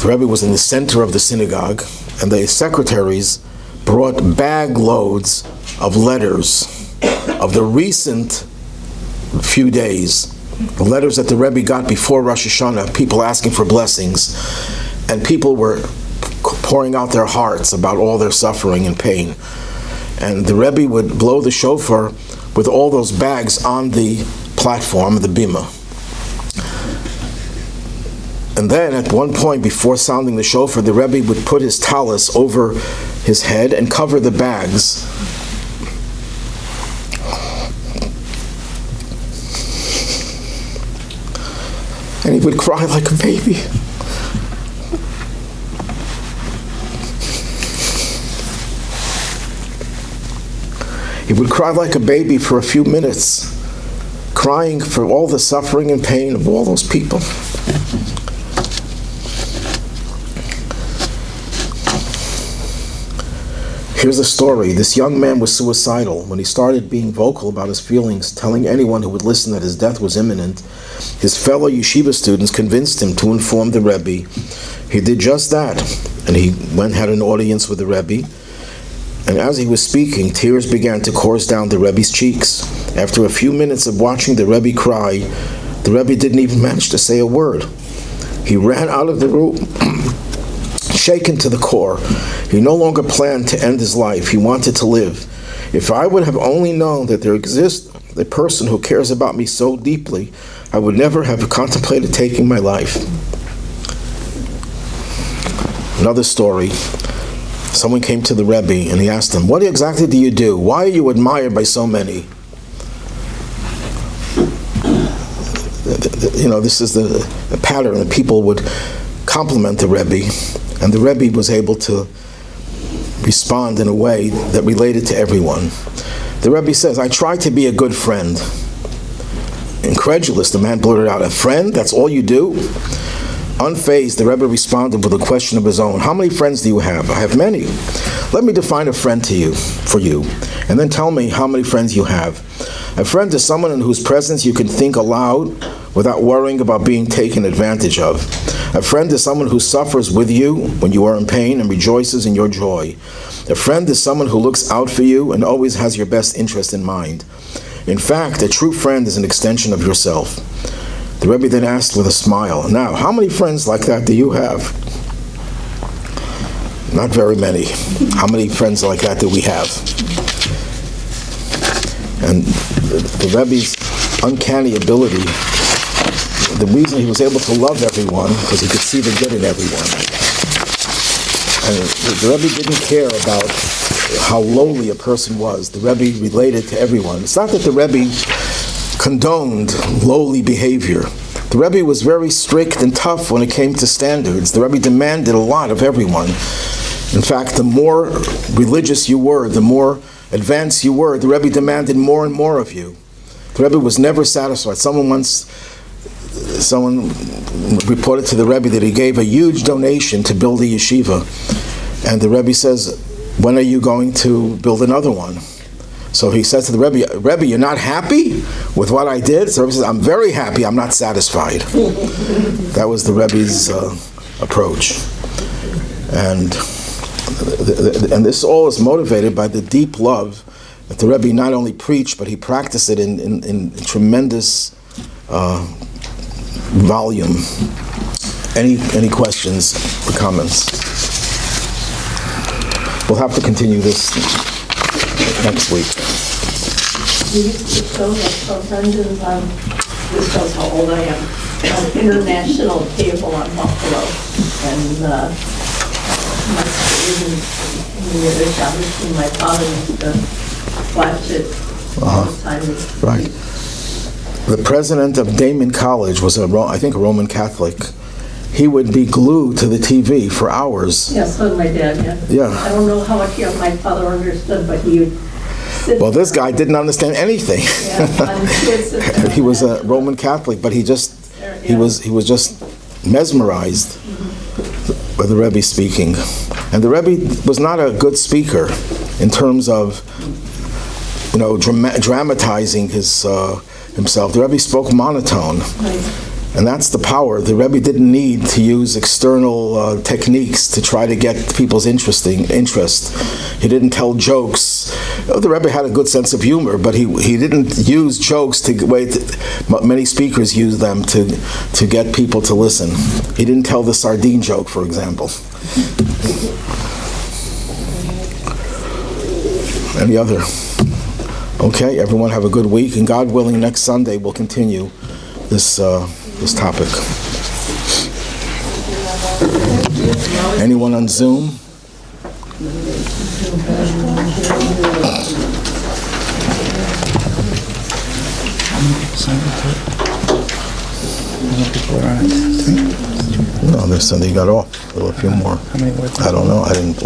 the Rebbe was in the center of the synagogue, and the secretaries brought bag loads of letters of the recent few days, the letters that the Rebbe got before Rosh Hashanah, people asking for blessings, and people were pouring out their hearts about all their suffering and pain. And the Rebbe would blow the shofar with all those bags on the platform, the bima. And then at one point before sounding the shofar, the Rebbe would put his tallis over his head and cover the bags. And he would cry like a baby. He would cry like a baby for a few minutes, crying for all the suffering and pain of all those people. Here's a story. This young man was suicidal. When he started being vocal about his feelings, telling anyone who would listen that his death was imminent, his fellow yeshiva students convinced him to inform the Rebbe. He did just that, and he went and had an audience with the Rebbe. And as he was speaking, tears began to course down the Rebbe's cheeks. After a few minutes of watching the Rebbe cry, the Rebbe didn't even manage to say a word. He ran out of the room, shaken to the core. He no longer planned to end his life. He wanted to live. If I would have only known that there exists a person who cares about me so deeply, I would never have contemplated taking my life. Another story. Someone came to the Rebbe and he asked him, "What exactly do you do? Why are you admired by so many?" This is the pattern that people would compliment the Rebbe, and the Rebbe was able to respond in a way that related to everyone. The Rebbe says, "I try to be a good friend." Incredulous, the man blurted out, "A friend? That's all you do?" Unfazed, the Rebbe responded with a question of his own. "How many friends do you have?" "I have many." "Let me define a friend for you, and then tell me how many friends you have." "A friend is someone in whose presence you can think aloud without worrying about being taken advantage of. A friend is someone who suffers with you when you are in pain and rejoices in your joy. A friend is someone who looks out for you and always has your best interest in mind. In fact, a true friend is an extension of yourself." The Rebbe then asked with a smile, "Now, how many friends like that do you have?" "Not very many." "How many friends like that do we have?" And the Rebbe's uncanny ability the reason he was able to love everyone, because he could see the good in everyone. And the Rebbe didn't care about how lowly a person was. The Rebbe related to everyone. It's not that the Rebbe condoned lowly behavior. The Rebbe was very strict and tough when it came to standards. The Rebbe demanded a lot of everyone. In fact, the more religious you were, the more advanced you were, the Rebbe demanded more and more of you. The Rebbe was never satisfied. Someone reported to the Rebbe that he gave a huge donation to build a yeshiva. And the Rebbe says, when are you going to build another one? So he says to the Rebbe, Rebbe, you're not happy with what I did? So the Rebbe says, I'm very happy, I'm not satisfied. That was the Rebbe's approach. And this all is motivated by the deep love that the Rebbe not only preached, but he practiced it in tremendous volume. Any questions or comments? We'll have to continue this next week. We used to show that sometimes this shows how old I am, on international cable on Buffalo. And my father used to watch it all the time. Right. The president of Damon College was, I think, a Roman Catholic. He would be glued to the TV for hours. Yeah, so did my dad, Yeah. I don't know how much my father understood, but he would sit Well, this guy didn't understand anything. Yeah, He was a Roman Catholic, but he was just mesmerized by the Rebbe speaking. And the Rebbe was not a good speaker in terms of, dramatizing himself. The Rebbe spoke monotone. Right. And that's the power. The Rebbe didn't need to use external techniques to try to get people's interest. He didn't tell jokes. The Rebbe had a good sense of humor, but he didn't use jokes the way many speakers use them to get people to listen. He didn't tell the sardine joke, for example. Any other? Okay, everyone have a good week, and God willing, next Sunday we'll continue this topic. Anyone on Zoom? No, this Sunday got off. There were a few more. I don't know. I didn't.